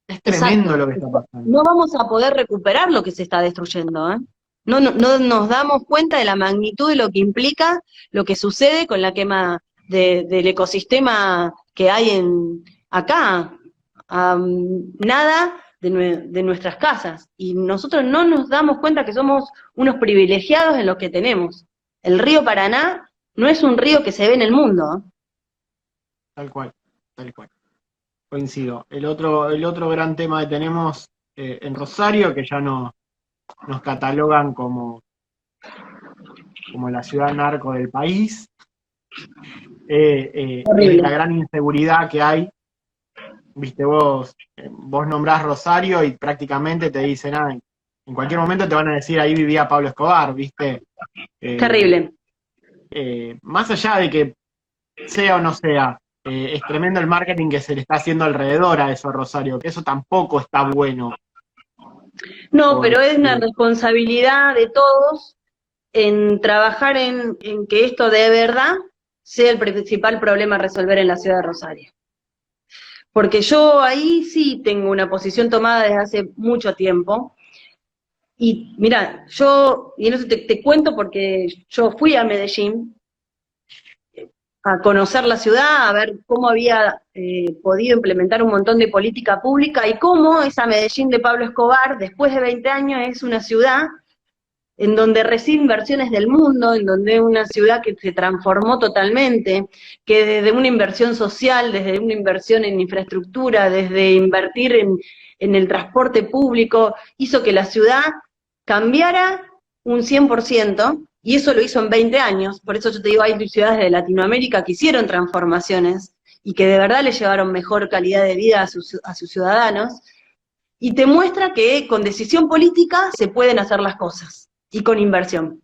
Es tremendo. Exacto. Lo que está pasando. No vamos a poder recuperar lo que se está destruyendo, ¿eh? No nos damos cuenta de la magnitud de lo que implica lo que sucede con la quema del ecosistema que hay acá, nada de nuestras casas. Y nosotros no nos damos cuenta que somos unos privilegiados en lo que tenemos. El río Paraná no es un río que se ve en el mundo. Tal cual. Coincido. El otro gran tema que tenemos en Rosario, que ya nos catalogan como la ciudad narco del país, es la gran inseguridad que hay. Viste, vos nombrás Rosario y prácticamente te dicen, en cualquier momento te van a decir, ahí vivía Pablo Escobar, ¿viste? Terrible. Más allá de que sea o no sea, es tremendo el marketing que se le está haciendo alrededor a eso, Rosario, que eso tampoco está bueno. No, pero es una responsabilidad de todos en trabajar en que esto de verdad sea el principal problema a resolver en la ciudad de Rosario. Porque yo ahí sí tengo una posición tomada desde hace mucho tiempo. Y mira, y en eso te cuento porque yo fui a Medellín a conocer la ciudad, a ver cómo había podido implementar un montón de política pública y cómo esa Medellín de Pablo Escobar, después de 20 años, es una ciudad en donde recibe inversiones del mundo, en donde es una ciudad que se transformó totalmente, que desde una inversión social, desde una inversión en infraestructura, desde invertir en el transporte público, hizo que la ciudad cambiara un 100%, y eso lo hizo en 20 años, por eso yo te digo, hay ciudades de Latinoamérica que hicieron transformaciones, y que de verdad le llevaron mejor calidad de vida a sus ciudadanos, y te muestra que con decisión política se pueden hacer las cosas, y con inversión.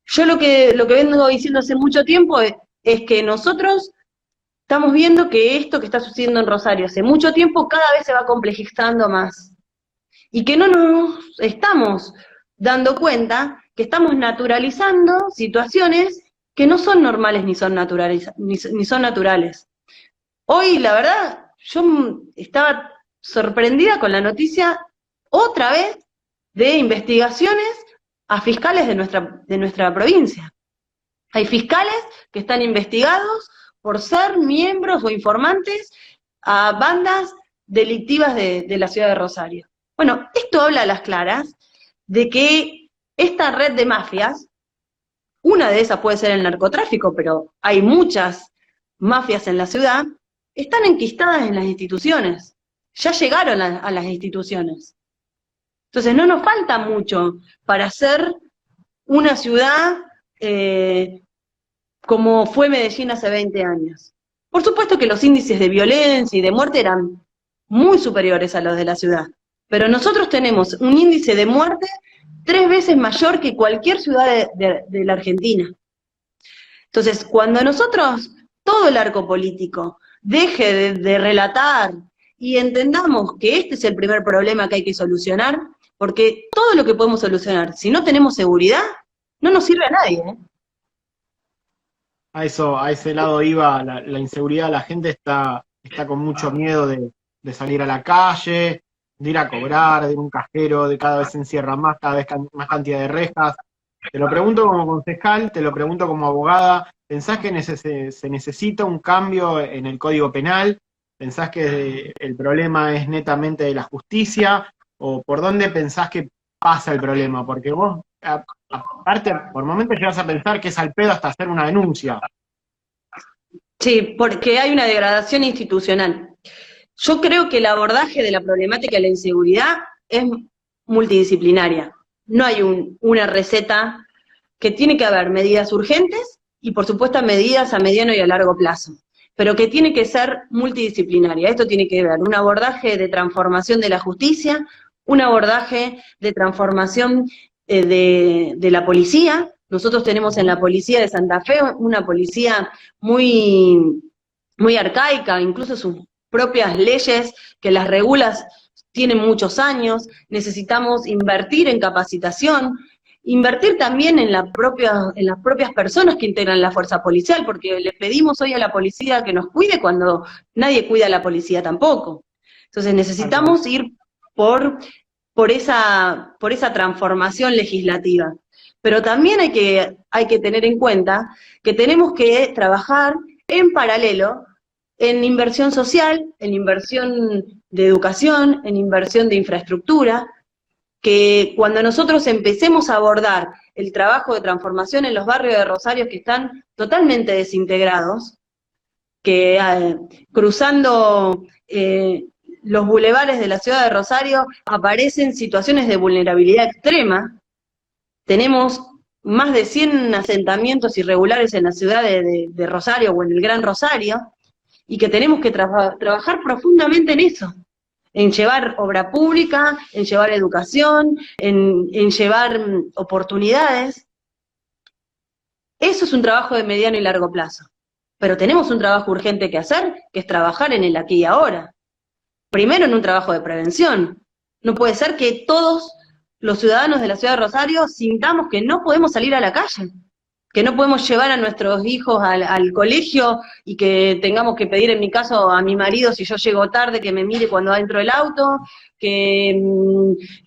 Yo lo que vengo diciendo hace mucho tiempo es que nosotros estamos viendo que esto que está sucediendo en Rosario hace mucho tiempo cada vez se va complejizando más, y que no nos estamos dando cuenta que estamos naturalizando situaciones que no son normales ni son naturales, ni son naturales. Hoy, la verdad, yo estaba sorprendida con la noticia, otra vez, de investigaciones a fiscales de nuestra provincia. Hay fiscales que están investigados por ser miembros o informantes a bandas delictivas de la ciudad de Rosario. Bueno, esto habla a las claras de que esta red de mafias, una de esas puede ser el narcotráfico, pero hay muchas mafias en la ciudad, están enquistadas en las instituciones, ya llegaron a las instituciones. Entonces no nos falta mucho para ser una ciudad como fue Medellín hace 20 años. Por supuesto que los índices de violencia y de muerte eran muy superiores a los de la ciudad, pero nosotros tenemos un índice de muerte 3 veces mayor que cualquier ciudad de la Argentina. Entonces, cuando nosotros, todo el arco político, deje de relatar y entendamos que este es el primer problema que hay que solucionar, porque todo lo que podemos solucionar, si no tenemos seguridad, no nos sirve a nadie, ¿eh? A ese lado iba la inseguridad, la gente está con mucho miedo de salir a la calle, de ir a cobrar, de ir a un cajero, de cada vez se encierra más, cada vez más cantidad de rejas. Te lo pregunto como concejal, te lo pregunto como abogada, ¿pensás que se necesita un cambio en el Código Penal? ¿Pensás que el problema es netamente de la justicia? ¿O por dónde pensás que pasa el problema? Porque vos, aparte, por momentos llegas a pensar que es al pedo hasta hacer una denuncia. Sí, porque hay una degradación institucional. Yo creo que el abordaje de la problemática de la inseguridad es multidisciplinaria. No hay una receta, que tiene que haber medidas urgentes y por supuesto medidas a mediano y a largo plazo, pero que tiene que ser multidisciplinaria. Esto tiene que ver un abordaje de transformación de la justicia, un abordaje de transformación de la policía. Nosotros tenemos en la policía de Santa Fe una policía muy, muy arcaica, incluso sus propias leyes que las regulas tienen muchos años. Necesitamos invertir en capacitación, invertir también en las propias personas que integran la fuerza policial, porque le pedimos hoy a la policía que nos cuide cuando nadie cuida a la policía tampoco. Entonces necesitamos ir por esa transformación legislativa. Pero también hay que tener en cuenta que tenemos que trabajar en paralelo en inversión social, en inversión de educación, en inversión de infraestructura, que cuando nosotros empecemos a abordar el trabajo de transformación en los barrios de Rosario que están totalmente desintegrados, que cruzando los bulevares de la ciudad de Rosario aparecen situaciones de vulnerabilidad extrema. Tenemos más de 100 asentamientos irregulares en la ciudad de Rosario o en el Gran Rosario, y que tenemos que trabajar profundamente en eso, en llevar obra pública, en llevar educación, en llevar oportunidades. Eso es un trabajo de mediano y largo plazo. Pero tenemos un trabajo urgente que hacer, que es trabajar en el aquí y ahora. Primero en un trabajo de prevención. No puede ser que todos los ciudadanos de la ciudad de Rosario sintamos que no podemos salir a la calle, que no podemos llevar a nuestros hijos al colegio y que tengamos que pedir, en mi caso, a mi marido, si yo llego tarde, que me mire cuando va dentro del auto, que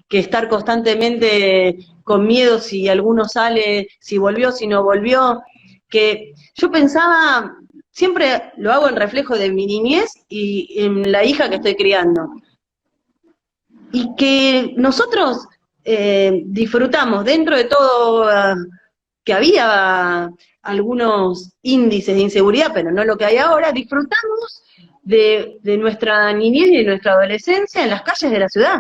estar constantemente con miedo si alguno sale, si volvió, si no volvió. Que yo pensaba, siempre lo hago en reflejo de mi niñez y en la hija que estoy criando. Y que nosotros disfrutamos dentro de todo que había algunos índices de inseguridad, pero no lo que hay ahora, disfrutamos de nuestra niñez y de nuestra adolescencia en las calles de la ciudad,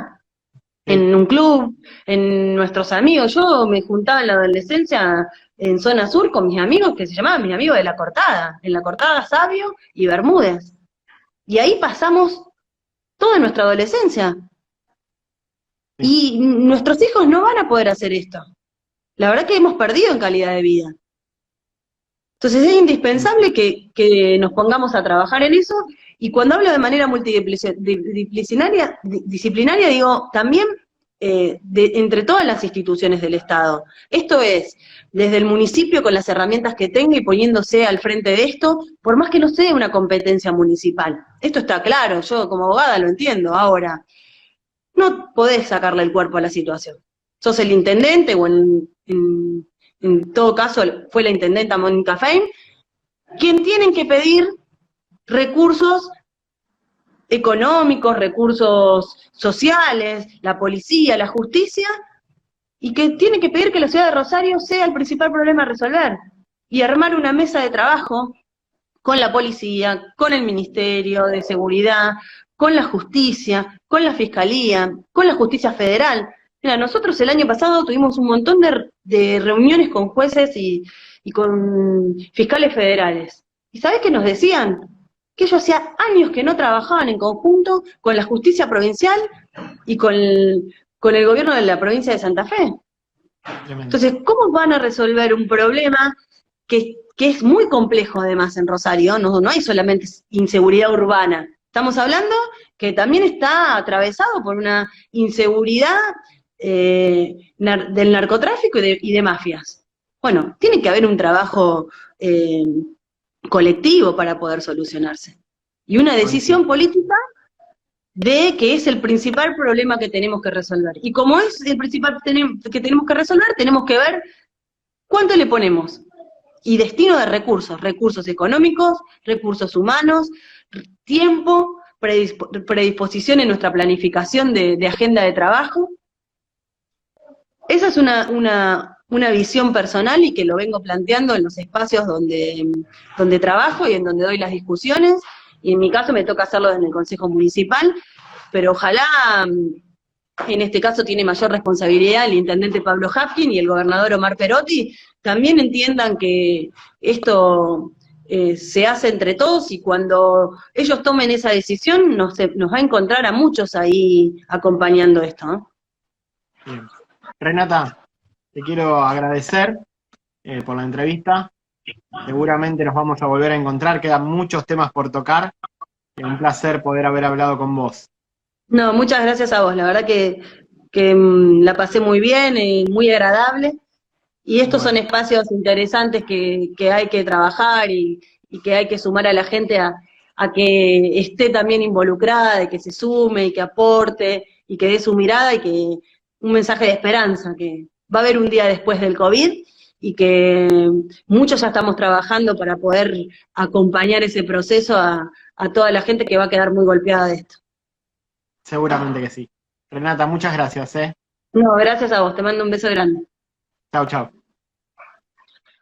Sí, en un club, en nuestros amigos. Yo me juntaba en la adolescencia en zona sur con mis amigos que se llamaban mis amigos de La Cortada, en La Cortada Sabio y Bermúdez. Y ahí pasamos toda nuestra adolescencia. sí, Y nuestros hijos no van a poder hacer esto. La verdad que hemos perdido en calidad de vida. Entonces es sí, indispensable que nos pongamos a trabajar en eso, y cuando hablo de manera multidisciplinaria, disciplinaria, digo también entre todas las instituciones del Estado. Esto es, desde el municipio con las herramientas que tenga y poniéndose al frente de esto, por más que no sea una competencia municipal. Esto está claro, yo como abogada lo entiendo. Ahora, no podés sacarle el cuerpo a la situación. Sos el intendente, o en todo caso fue la intendenta Mónica Fein, quien tienen que pedir recursos económicos, recursos sociales, la policía, la justicia, y que tiene que pedir que la ciudad de Rosario sea el principal problema a resolver, y armar una mesa de trabajo con la policía, con el Ministerio de Seguridad, con la justicia, con la Fiscalía, con la justicia federal. Mira, nosotros el año pasado tuvimos un montón de reuniones con jueces y con fiscales federales. ¿Y sabés qué nos decían? Que ellos hacía años que no trabajaban en conjunto con la justicia provincial y con el gobierno de la provincia de Santa Fe. tremendo. Entonces, ¿cómo van a resolver un problema que es muy complejo además en Rosario? No, no hay solamente inseguridad urbana. Estamos hablando que también está atravesado por una inseguridad del narcotráfico y de mafias. Bueno, tiene que haber un trabajo colectivo para poder solucionarse. Y una Coincido. decisión política de que es el principal problema que tenemos que resolver. Y como es el principal que tenemos que resolver, tenemos que ver cuánto le ponemos. Y destino de recursos, recursos económicos, recursos humanos, tiempo, predisposición en nuestra planificación de agenda de trabajo. Esa es una visión personal, y que lo vengo planteando en los espacios donde trabajo y en donde doy las discusiones, y en mi caso me toca hacerlo en el Consejo Municipal, pero ojalá en este caso tiene mayor responsabilidad el intendente Pablo Hapkin y el gobernador Omar Perotti, también entiendan que esto se hace entre todos, y cuando ellos tomen esa decisión nos va a encontrar a muchos ahí acompañando esto, ¿no? Bien. Renata, te quiero agradecer por la entrevista. Seguramente nos vamos a volver a encontrar, quedan muchos temas por tocar. Un placer poder haber hablado con vos. No, muchas gracias a vos, la verdad que la pasé muy bien, muy agradable. Y estos son Bueno, espacios interesantes que hay que trabajar, y que hay que sumar a la gente a que esté también involucrada, de que se sume y que aporte y que dé su mirada, y que un mensaje de esperanza, que va a haber un día después del COVID, y que muchos ya estamos trabajando para poder acompañar ese proceso a toda la gente que va a quedar muy golpeada de esto. seguramente que sí. Renata, muchas gracias, ¿eh? No, gracias a vos, te mando un beso grande. Chau, chau.